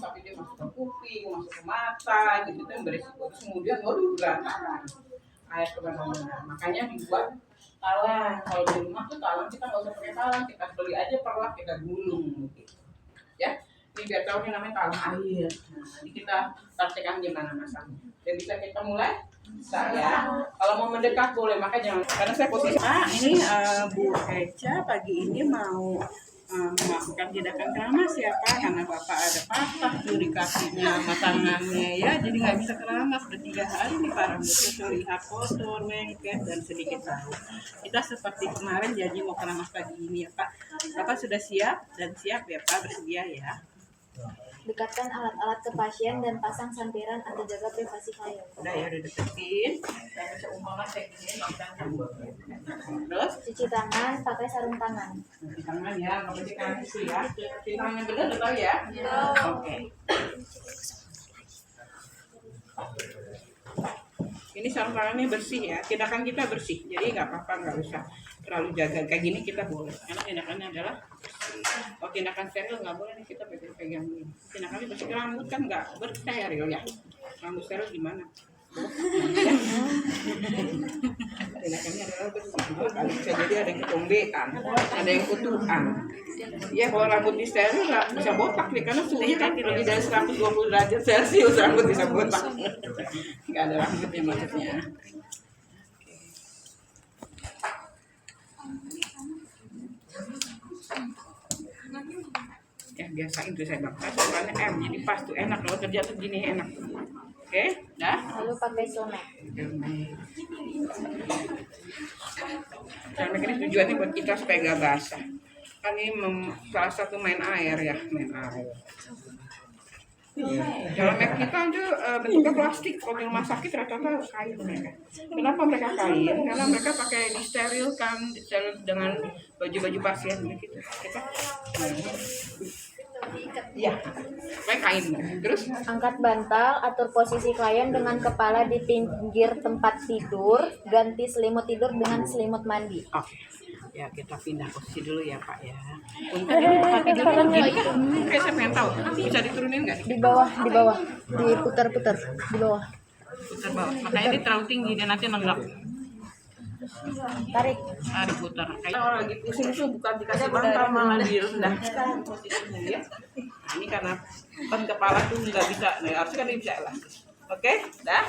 tapi dia masuk ke kuping, masuk ke mata, gitu kan beresiko. Terus kemudian waduh berantakan air kemana-mana. Makanya dibuat talang. Kalau di rumah tuh talang kita nggak usah pakai talang, kita beli aja perlak kita gulung, gitu. Ya, ini biar tahu ini namanya talang air. Nah, ini kita praktekkan gimana masaknya. Jadi bisa kita mulai. Saya kalau mau mendekat boleh, makanya jangan karena saya posisi ini Bu Eca pagi ini mau melakukan tindakan keramas ya Pak, karena Bapak ada patah tuh di kakinya sama tangannya ya, jadi nggak bisa keramas udah 3 hari nih Pak, rambutnya terlihat kotor, lengket dan sedikit bau. Kita seperti kemarin janji mau keramas pagi ini ya Pak. Bapak sudah siap dan siap ya Pak, bersedia ya. Dekatkan alat-alat ke pasien dan pasang santiran atau jaga privasi klien. Udah ya, udah deketin. Saya bisa umpama tekniknya terus Cuci tangan, pakai sarung tangan. cuci tangan ya, nggak boleh kaki ya. Cuci tangan bener udah tahu ya? Oke. Ini sarung tangannya bersih ya, tindakan kita bersih, jadi nggak apa-apa, nggak usah terlalu jaga kayak gini kita boleh. Karena tindakannya adalah kalau tindakan steril nggak boleh nih kita pegang ini. Tindakannya bersih, rambut kan nggak bersteril ya. Rambut steril gimana? Tindakannya adalah bersih. Kalau bisa jadi ada yang ketombean, ada yang kutukan. Ya kalau rambut di steril nggak bisa botak nih, karena suhunya kan lebih dari 120 derajat Celcius rambut bisa botak. Nggak ada rambutnya maksudnya. Ya biasain tuh saya bakar soalnya jadi pas tuh enak kalau kerja tuh gini enak. Oke, dah. Lalu pakai somek. Somek ini tujuannya buat kita supaya nggak basah. Kan ini salah satu main air ya, main air. Somek kita itu bentuknya plastik. Kalau di rumah sakit rata-rata kain mereka. Kenapa mereka kain? Karena mereka pakai disterilkan, disteril dengan baju-baju pasien begitu. Kita iya, pakai kain. Terus Angkat bantal, atur posisi klien dengan kepala di pinggir tempat tidur, ganti selimut tidur dengan selimut mandi. oke. Ya kita pindah posisi dulu ya Pak ya. Untuk ini tempat tidurnya begini kan? Kayak saya pengen tahu. Bisa diturunin nggak? Di bawah, diputar-putar di bawah. Putar bawah. Makanya dia terlalu tinggi dia nanti nenggak. Tarik. Diputar. Kayak orang lagi pusing itu bukan dikasih bantal malah direndahkan posisinya ya. Nah, ini karena kan kepala tuh nggak bisa. Nah, harusnya kan dia bisa lah. Oke, dah.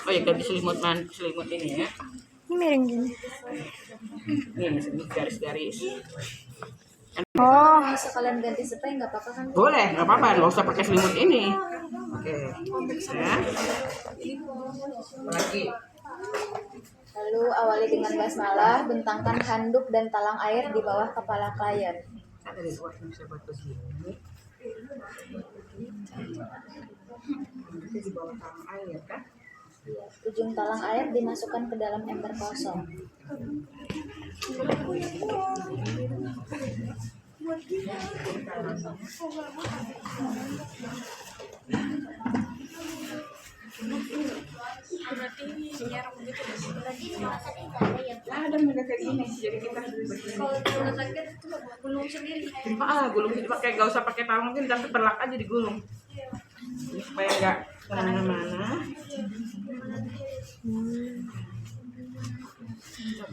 Oh ya ganti selimut ini ya. Ini miring gini. Ini garis-garis. Oh, sekalian ganti spray nggak apa-apa kan? Boleh, nggak apa-apa, nggak usah pakai selimut ini. Oke, ya. Lagi. Lalu awali dengan basmalah, bentangkan handuk dan talang air di bawah kepala klien. Ada di luar yang bisa buat begini. Itu di bawah talang air kan? Ujung talang air dimasukkan ke dalam ember kosong. Ada mereka kayak gini, jadi kita Gulung sendiri. gulung pakai nggak usah pakai tangan mungkin tapi perlak aja digulung supaya nggak kemana-mana.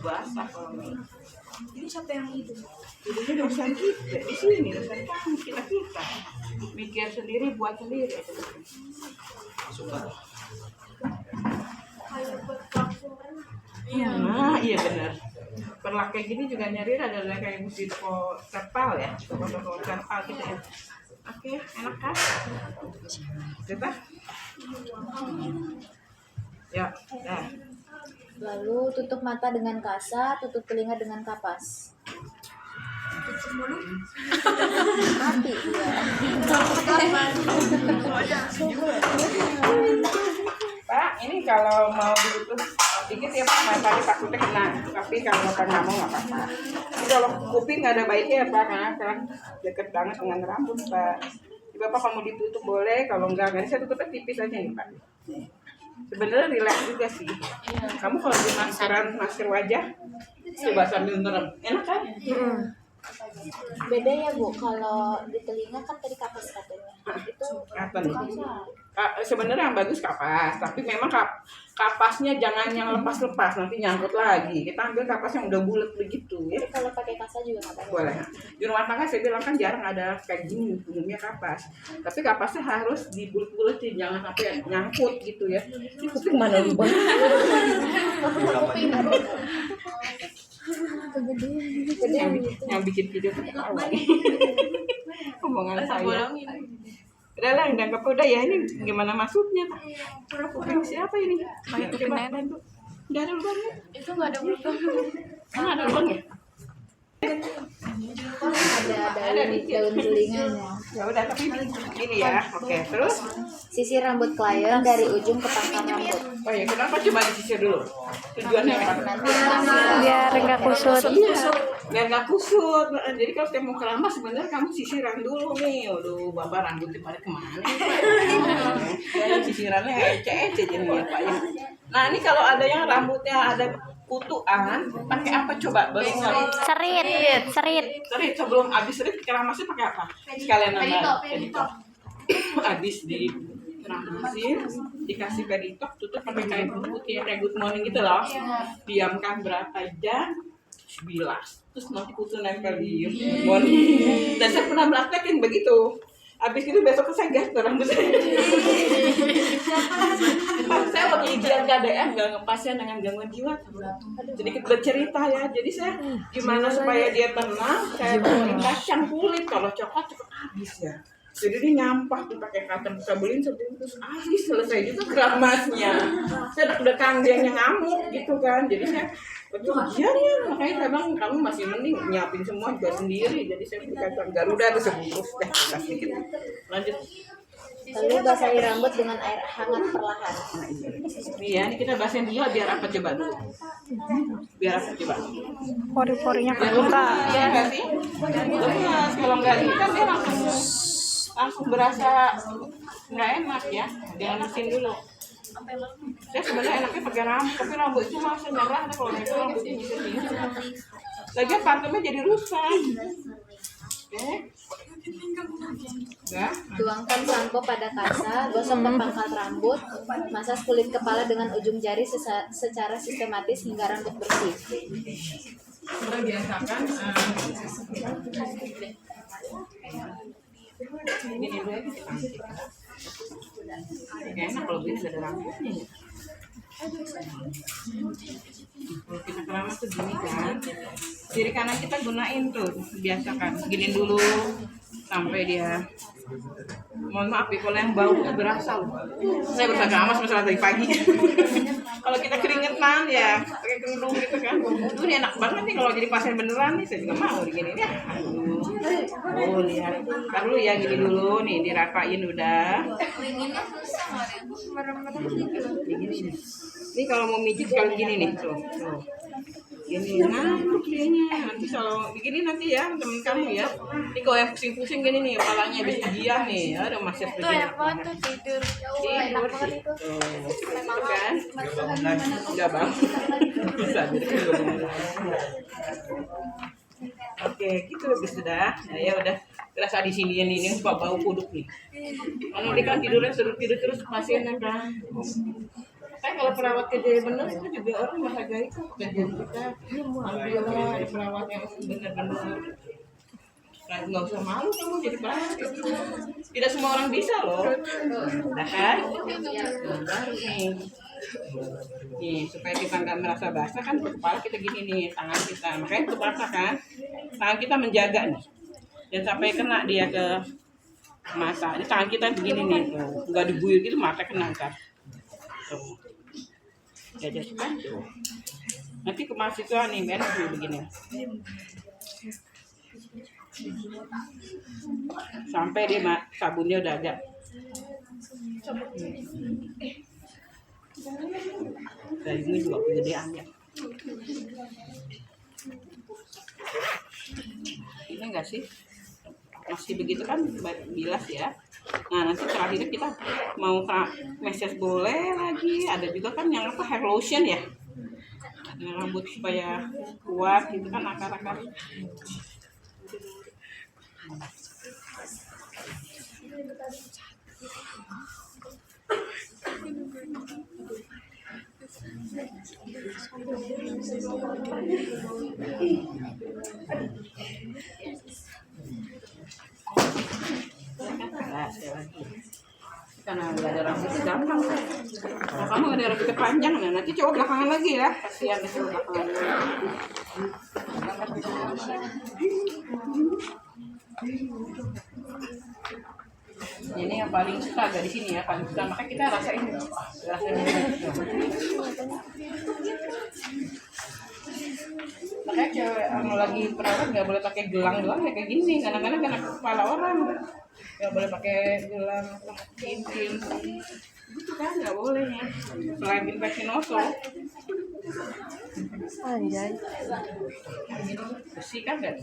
Basah kalau ini. Ini siapa yang itu? Ini dosen kita di sini, dosen kami kita mikir sendiri buat sendiri. Nah, iya benar. Perlak kayak gini juga nyari ada kayak mesti terpal ya, terpal gitu ya. Oke, enak kan? Coba. Ya, dah. Lalu tutup mata dengan kasa, tutup telinga dengan kapas. Mati dia. Pak, ini kalau mau ditutup dikit ya Pak, tadi takutnya kena. Tapi kalau Bapak nggak mau nggak apa-apa. Jadi kalau kuping nggak ada baiknya ya Pak, karena kan deket banget dengan rambut Pak. Jadi Bapak kalau mau ditutup boleh, kalau nggak saya tutupnya tipis aja nih Pak. Sebenarnya rileks juga sih. Kamu kalau di masker wajah, coba sambil ngerem, enak kan? Beda ya Bu, kalau di telinga kan tadi kapas katanya. Itu apa nih? Sebenarnya yang bagus kapas, tapi memang kapasnya jangan yang lepas-lepas, nanti nyangkut lagi. Kita ambil kapas yang udah bulat begitu ya. Tapi kalau pakai kasa juga nggak apa-apa. Boleh. Di rumah tangga saya bilang kan jarang ada kayak gini umumnya kapas. Tapi kapasnya harus dibulet-buletin, jangan sampai nyangkut gitu ya. Ini kuping mana lu bang? Yang bikin video ketawa nih. Omongan saya. Udah lah, udah ya, ini gimana maksudnya? Kuping siapa ini? Coba bantu. Udah ada lubangnya? Itu nggak ada lubang. Emang ada lubangnya? Ada daun telingannya. Ya udah, tapi gini ya. Oke, terus? Sisir rambut klien dari ujung ke pangkal rambut. Oh ya, kenapa coba disisir dulu? Tujuannya apa? Biar nggak kusut. Biar nggak kusut. Jadi kalau kamu mau keramas sebenarnya kamu sisiran dulu nih. Aduh, bapak rambutnya pada kemana? Sisirannya ece-ece jadinya Pak. Nah ini kalau ada yang rambutnya ada kutuan, pakai apa coba? Baru Serit. Serit sebelum habis serit keramasnya pakai apa? Sekalian nambah peditok. Habis dikeramasin, dikasih peditok, tutup pakai kain putih kayak good morning gitu loh. Diamkan berapa jam? Bilas. Terus nanti kutu nempel di good morning. Dan saya pernah praktekin begitu. Habis itu besok saya gas tuh rambut saya. Saya waktu ujian KDM gak ngepasnya dengan gangguan jiwa. Sedikit bercerita ya. Jadi saya gimana supaya dia tenang, saya beli kacang kulit. Kalau coklat cukup habis ya. Jadi dia nyampah tuh pakai kacang kabulin sebungkus habis, selesai juga keramasnya. Saya deg-degan dia ngamuk gitu kan. Jadi saya ujian ya, makanya saya bilang kamu masih mending nyiapin semua juga sendiri. Jadi saya beli kacang Garuda ada sebungkus deh, kasih gitu. Lanjut. Lalu basahi rambut dengan air hangat perlahan. Nih ya, ini kita bahasin dia biar apa coba dulu? Biar apa coba? Pori-porinya Biar kebuka. Iya nggak sih? Lemas. Kalau nggak gitu kan dia langsung berasa nggak enak ya. Dia lemesin dulu. Saya sebenarnya enaknya pakai rambut, tapi rambut itu masih nyerah kalau itu rambutnya bisa bisa. Lagian parfumnya jadi rusak. Oke. Ya. Tuangkan sampo pada kasa, gosok ke pangkal rambut, masas kulit kepala dengan ujung jari secara sistematis hingga rambut bersih. Kita biasakan ini dulu ya kita ambil. Enak kalau gini ada rambutnya ya. Kalau kita keramas tuh gini kan, kiri kanan kita gunain tuh, biasakan gini dulu sampai dia. Mohon maaf ya kalau yang bau itu berasa loh. Saya berkeramas masalah dari pagi. Kalau kita keringetan ya pakai kerudung gitu kan, itu ini enak banget nih kalau jadi pasien beneran nih. Saya juga mau digini ya. Oh lihat, ntar dulu ya gini dulu nih dirapain udah. Ini kalau mau mijit kalau gini nih tuh. Gini ngantuk dianya. Nanti kalau begini nanti ya temen kamu ya. Ini kalau yang pusing-pusing gini nih kepalanya habis ujian nih. Ada masih Tuh ya, tuh tidur. tidur sih. Tuh kan? Enggak bang. Bisa jadi Oke, gitu habis sudah. Nah, ya udah terasa di sini ini bau kuduk nih. Kalau dia kan tidurnya suruh tidur terus pasien kan. Kan kalau perawat kerja bener itu juga orang menghargai kok kerjaan kita. Alhamdulillah ada perawat yang benar-benar nggak usah malu kamu jadi perawat. Tidak semua orang bisa loh. Nah kan? Baru nih. Nih supaya kita nggak merasa basah kan kepala kita gini nih tangan kita. Makanya itu basah kan? Tangan kita menjaga nih. Dan sampai kena dia ke mata. Ini tangan kita begini nih, nggak diguyur gitu mata kena kan. Tuh. Jadi kan tuh. Nanti ke mahasiswa nih men begini. Sampai dia sabunnya udah ada. Dari ini juga kegedean ya. Ini enggak sih? Masih begitu kan bilas ya. Nah nanti terakhir kita mau meses boleh lagi. Ada juga kan yang apa hair lotion ya. Yang rambut supaya kuat gitu kan akar-akar. Nah, sekali lagi. Karena nggak ada rambut gampang kan. Kalau kamu ada rambutnya panjang, nah nanti coba belakangan lagi ya. Kasihan deh coba belakangan. Ini yang paling suka agak di sini ya, paling suka makanya kita rasain dulu. Makanya cewek yang lagi perawat nggak boleh pakai gelang doang ya kayak gini, kadang-kadang kena kepala orang. Nggak boleh pakai gelang, cincin, gitu kan nggak boleh ya. Selain infeksi noso, Anjay. bersih kan kan?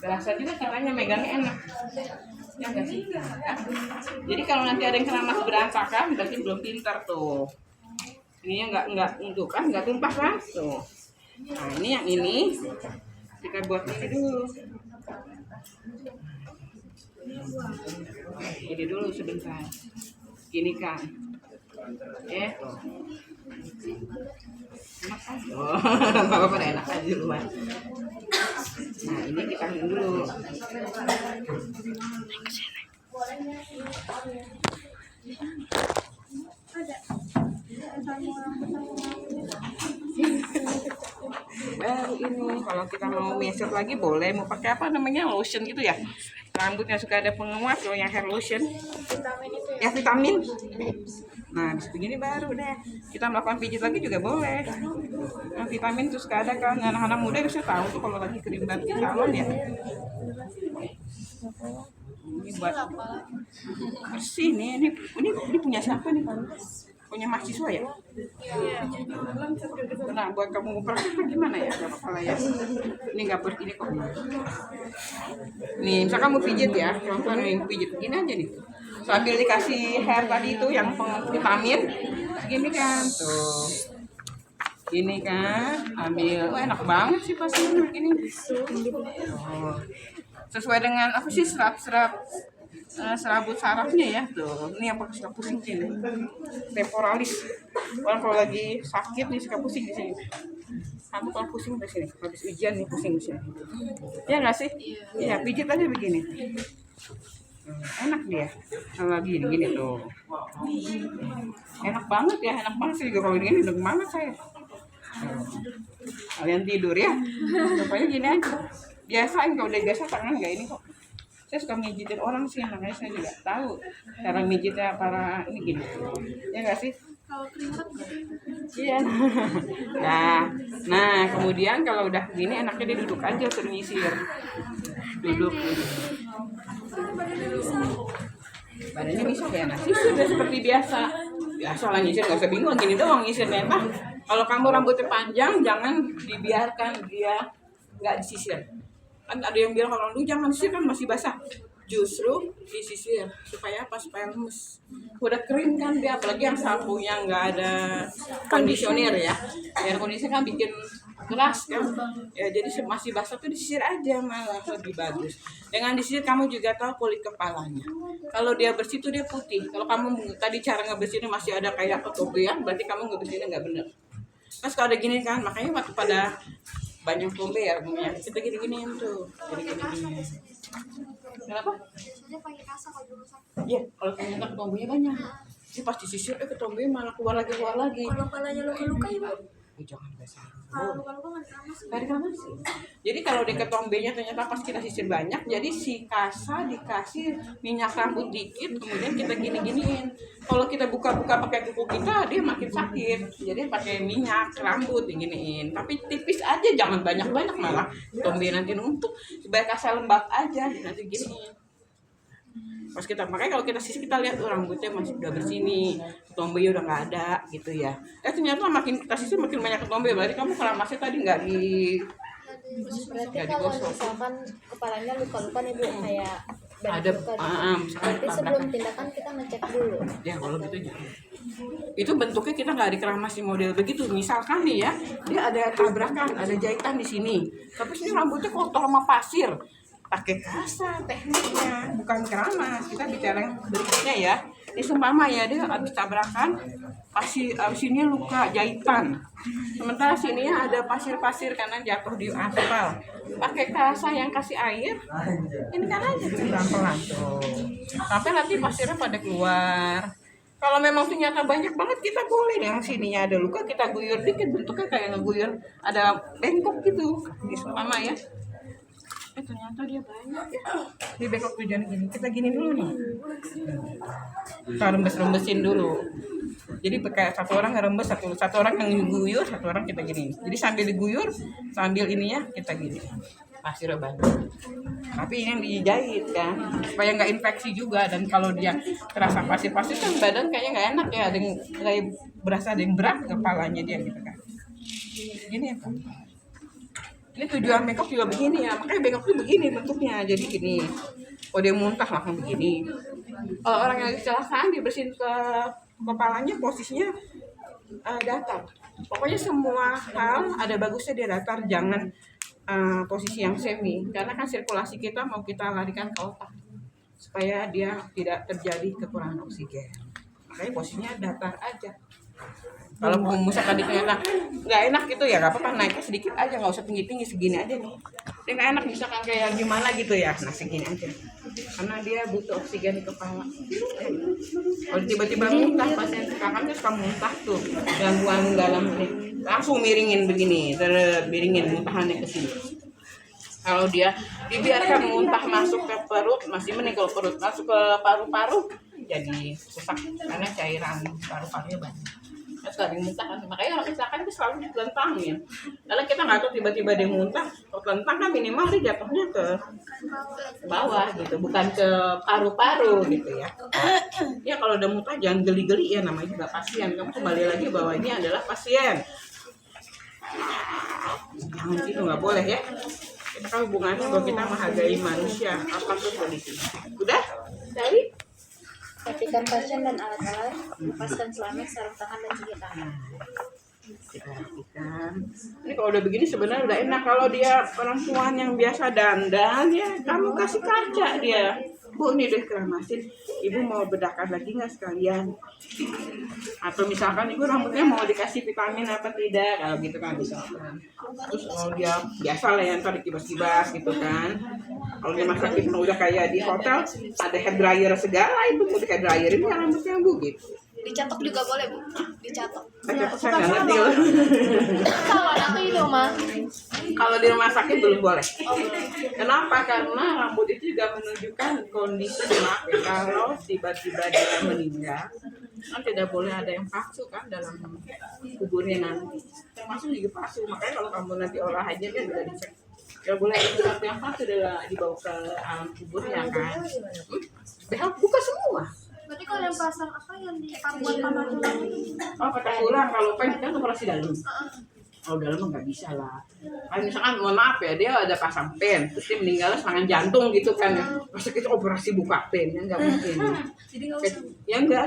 Berasa juga caranya megangnya enak. Ya nggak sih? Ya. Jadi kalau nanti ada yang keramas berantakan, berarti belum pintar tuh. Ininya nggak untuk kan nggak tumpah kan? Tuh. Nah ini yang ini kita buat ini dulu. Ini dulu sebentar. Gini kan. Enak kan? Oh, nggak apa-apa enak aja duluan. Nah ini kita minum dulu. Baru ini kalau kita mau meset lagi boleh, mau pakai apa namanya lotion gitu ya, rambutnya suka ada penguat loh yang hair lotion ya, vitamin. Nah habis begini baru deh kita melakukan pijit lagi juga boleh. Nah, vitamin tuh suka ada kan, anak-anak muda bisa tahu tuh kalau lagi kering banget di salon ya. Ini buat bersih nih, ini punya siapa nih? Punya mahasiswa ya? Nah, buat kamu praktek gimana ya? Gak apa-apa lah ya. Ini nggak ini kok. Nih, misalkan kamu pijit ya, contohnya nih pijit gini aja nih. Sambil dikasih hair tadi itu yang vitamin, gini kan tuh. Gini kan, ambil, enak banget sih pasti begini. Oh. Sesuai dengan apa sih serabut sarafnya ya tuh. Ini yang pakai suka pusing sini, temporalis. Kalau lagi sakit nih suka pusing di sini. Kamu kalau pusing di sini, habis ujian nih pusing di sini. Ya nggak sih? Iya, pijit aja begini. Enak dia. Kalau gini tuh. Enak banget ya, enak banget sih kalau gini, enak banget saya. Kalian tidur ya? Pokoknya gini aja. Biasain kalau udah biasa tangan nggak ini kok. Saya suka mijitin orang sih, makanya saya juga tahu cara mijitnya para ini gini. Ya nggak sih? Iya. Nah, kemudian kalau udah gini enaknya dia duduk aja, suruh nyisir. Duduk. Badannya bisa ya, nah sisir udah seperti biasa. Biasa lah nyisir, nggak usah bingung gini doang nyisirnya. Nah, kalau kamu rambutnya panjang, jangan dibiarkan dia nggak disisir. Kan ada yang bilang kalau lu jangan sisir kan masih basah, justru disisir supaya apa? Supaya lemes. Udah kering kan dia, apalagi yang sampunya nggak ada kondisioner ya. Air kondisioner kan bikin keras kan ya, jadi masih basah tuh disisir aja malah lebih bagus. Dengan disisir kamu juga tahu kulit kepalanya, kalau dia bersih tuh dia putih. Kalau kamu tadi cara ngebersihinnya masih ada kayak ketombean, berarti kamu ngebersihinnya nggak bener. Pas kalau ada gini kan, makanya waktu pada banyak tombe ya, kita gini-gini tuh, gini-gini. Kenapa? Iya, kalau ternyata ketombenya banyak, sih pasti sisir ketombe malah keluar lagi. Kalau kepalanya luka-luka ya, Pak? Jangan basah. Luka-luka nggak dikeramas sih. Jadi kalau di ketombenya ternyata pas kita sisir banyak, jadi si kasa dikasih minyak rambut dikit, kemudian kita gini-giniin. Kalau kita buka-buka pakai kuku kita, dia makin sakit. Jadi pakai minyak rambut diginiin. Tapi tipis aja, jangan banyak-banyak malah tombe nanti numpuk. Supaya kasa lembab aja, nanti giniin. Pas kita pakai, kalau kita sisir kita lihat rambutnya masih udah bersih nih, ketombe udah nggak ada gitu ya. Ternyata makin kita sisir makin banyak ketombe, berarti kamu keramasnya tadi nggak di. Berarti kalau misalkan kepalanya luka-luka nih Bu, kayak ada luka misalkan berarti sebelum tindakan kita ngecek dulu. Ya kalau gitu jangan. Itu bentuknya kita nggak dikeramas model begitu. Misalkan nih ya, dia ada tabrakan, ada jahitan di sini, tapi sini rambutnya kotor sama pasir. pakai kasa tekniknya, bukan keramas. Kita bicara yang berikutnya ya. Ini seumpama ya, dia habis tabrakan, sini luka jahitan. Sementara sininya ada pasir-pasir karena jatuh di aspal. Pakai kasa yang kasih air, ini kan aja pelan-pelan tuh. Sampai nanti pasirnya pada keluar. Kalau memang ternyata banyak banget, kita boleh yang sininya ada luka, kita guyur dikit, bentuknya kayak ngeguyur ada bengkok gitu. Ini seumpama ya. Ternyata dia banyak ya. Di bengkok tujuan gini. Kita gini dulu nih. Kita rembes-rembesin dulu. Jadi kayak satu orang ngerembes, satu orang yang guyur, satu orang kita gini. Jadi sambil diguyur, sambil ininya kita gini. Pasirnya banyak. Tapi ini yang dijahit kan, supaya nggak infeksi juga. Dan kalau dia terasa pasir-pasir kan badan kayaknya nggak enak ya. Ada yang kayak berasa ada yang berat kepalanya dia gitu kan. Gini ya Pak. Ini tujuan bengkok juga begini ya, makanya bengkok itu begini bentuknya, jadi gini. Kalau dia muntah langsung begini. Kalau orang yang kecelakaan dibersihin ke kepalanya, posisinya datar. Pokoknya semua hal ada bagusnya dia datar, jangan posisi yang semi. Karena kan sirkulasi kita mau kita larikan ke otak, supaya dia tidak terjadi kekurangan oksigen. Makanya posisinya datar aja. Kalau misalkan ternyata nggak enak gitu ya nggak apa-apa, naiknya sedikit aja, nggak usah tinggi-tinggi, segini aja nih. Dia nggak enak misalkan kayak gimana gitu ya, nah segini aja. Karena dia butuh oksigen di kepala. Kalau tiba-tiba muntah, pasien sekarang dia suka muntah tuh, gangguan dalam ini, langsung miringin begini, miringin muntahannya ke sini. Kalau dia dibiarkan muntah masuk ke perut, masih mending. Kalau perut masuk ke paru-paru, jadi sesak karena cairan paru-parunya banyak. Sering muntah kan, makanya orang kecelakaan itu selalu ditelentangin. Karena kita nggak tahu tiba-tiba dia muntah, kalau telentang kan minimal dia jatuhnya ke bawah gitu, bukan ke paru-paru gitu ya. Ya kalau udah muntah jangan geli-geli ya, namanya juga pasien. Kamu kembali lagi bahwa ini adalah pasien. Jangan gitu, nggak boleh ya. Kita kan hubungannya bahwa kita menghargai manusia, apapun kondisinya. Udah? Dari? Perhatikan pasien dan alat-alat, lepaskan celana, sarung tangan dan jari tangan. Diperhatikan. Ini kalau udah begini sebenarnya udah enak. Kalau dia perempuan yang biasa dandan ya, kamu kasih kaca dia. Bu, ini udah keramasin. Ibu mau bedakan lagi nggak sekalian? Atau misalkan ibu rambutnya mau dikasih vitamin apa tidak? Kalau gitu kan bisa. Terus kalau dia biasa lah ya, ntar dikibas-kibas gitu kan. Kalau dia masa kita udah kayak di hotel, ada hair dryer segala, itu mau di hair dryer ini rambutnya Bu gitu. Dicatok juga boleh Bu? Dicatok. Catok saya nggak ngerti loh. Kalau aku itu mah. Kalau di rumah sakit belum boleh. Kenapa? Karena rambut itu juga menunjukkan kondisi ya. Kalau tiba-tiba dia meninggal, kan tidak boleh ada yang palsu kan dalam kuburnya nanti. Termasuk juga palsu. Makanya kalau kamu nanti olah aja kan bisa dicek. Kalau boleh ada sesuatu yang palsu adalah dibawa ke alam kuburnya kan. Buka semua. Berarti kalau yang pasang apa yang di buat patah tulang itu? Oh, patah tulang kalau pen kan operasi dalam. Oh, dalam nggak bisa lah. Kan misalkan mohon maaf ya, dia ada pasang pen, terus dia meninggal serangan jantung gitu kan. Masa kita operasi buka pen ya nggak mungkin. Jadi nggak usah. Ya enggak.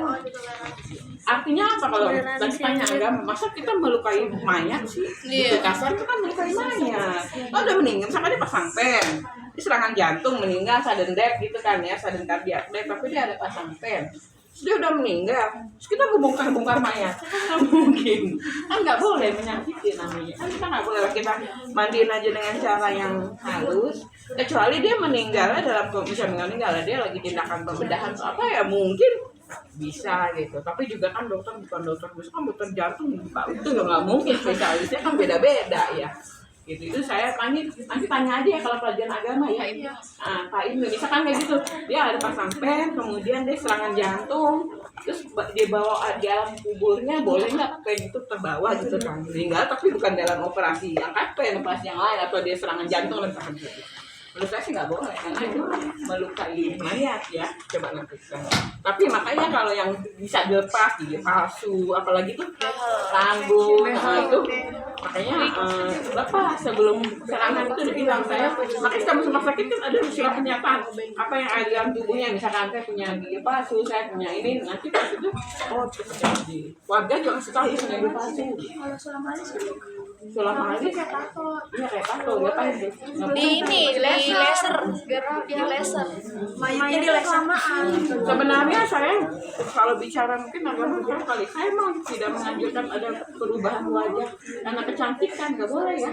Artinya apa kalau tadi tanya agama? Masa kita melukai mayat sih? Itu kasar itu kan melukai mayat. Oh, udah meninggal, misalkan dia pasang pen. Dia serangan jantung, meninggal, sudden death gitu kan ya, sudden cardiac death, tapi dia ada pasang pen. Terus dia udah meninggal, terus kita membongkar-bongkar mayat, kan mungkin, kan nggak boleh menyakiti namanya, kan kita nggak boleh, kita mandiin aja dengan cara yang halus, kecuali dia meninggalnya dalam kondisi meninggal, dia lagi tindakan pembedahan atau apa ya mungkin bisa gitu, tapi juga kan dokter bukan dokter khusus, kan dokter jantung buka itu ya nggak mungkin, spesialisnya kan beda-beda ya. Gitu itu saya nanti tanya aja ya kalau pelajaran agama ya. Nah, Pak Ibnu misalkan kayak gitu, dia ada pasang pen, kemudian dia serangan jantung, terus dia bawa di alam kuburnya, boleh nggak pen itu terbawa gitu kan? Meninggal tapi bukan dalam operasi yang pen, operasi yang lain, atau dia serangan jantung dan pasang gitu. Menurut saya sih nggak boleh, karena itu melukai mayat ya. Coba nanti kita. Tapi makanya kalau yang bisa dilepas, gigi palsu, apalagi tuh rambut, itu makanya lepas sebelum serangan itu dibilang saya. Makanya kamu rumah sakit kan ada surat pernyataan apa yang ada dalam tubuhnya. Misalkan saya punya gigi palsu, saya punya ini, nanti pas itu oh terjadi. Warga juga kasih tahu punya gigi palsu. Kalau selama ini Selama ini kayak tato, iya kayak tato, nggak tahu deh. Di ini di laser biar laser. Mainnya di kelamaan. Sebenarnya saya kalau bicara mungkin agak berbeda kali. Saya memang tidak menganjurkan ada perubahan wajah karena kecantikan, nggak boleh ya.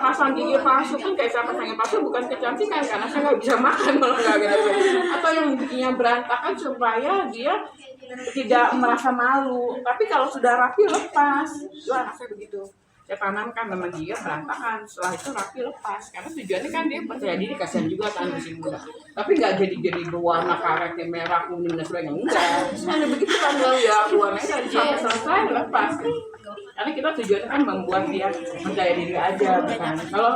Pasang gigi palsu kan kayak saya pasangin palsu bukan kecantikan karena saya nggak bisa makan malah nggak gitu. Atau yang giginya berantakan supaya dia tidak merasa malu. Tapi kalau sudah rapi lepas, itu anak saya begitu. Saya tanamkan nama dia berantakan, setelah itu rapi lepas karena tujuannya kan dia percaya diri, kasihan juga kan masih muda, tapi nggak jadi berwarna karetnya merah kuning dan sebagainya, enggak hanya begitu kan lalu ya warnanya dari sampai selesai lepas karena kita tujuannya kan membuat dia percaya diri aja bukan kalau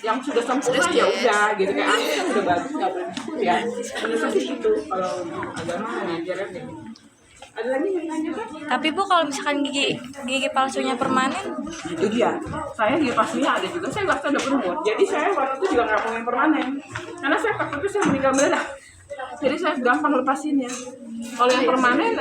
yang sudah sempurna ya udah gitu kayak aku kan udah bagus nggak boleh disebut ya menurut saya sih gitu kalau agama ngajarin gitu. Ada lagi yang nanya kan? Tapi Bu, kalau misalkan gigi palsunya permanen, Itu dia. Saya gigi palsunya ada juga. Saya nggak sudah berumur. Jadi saya waktu itu juga nggak mau yang permanen. Karena saya takutnya saya meninggal mendadak. Jadi saya gampang lepasinnya. Kalau yang permanen,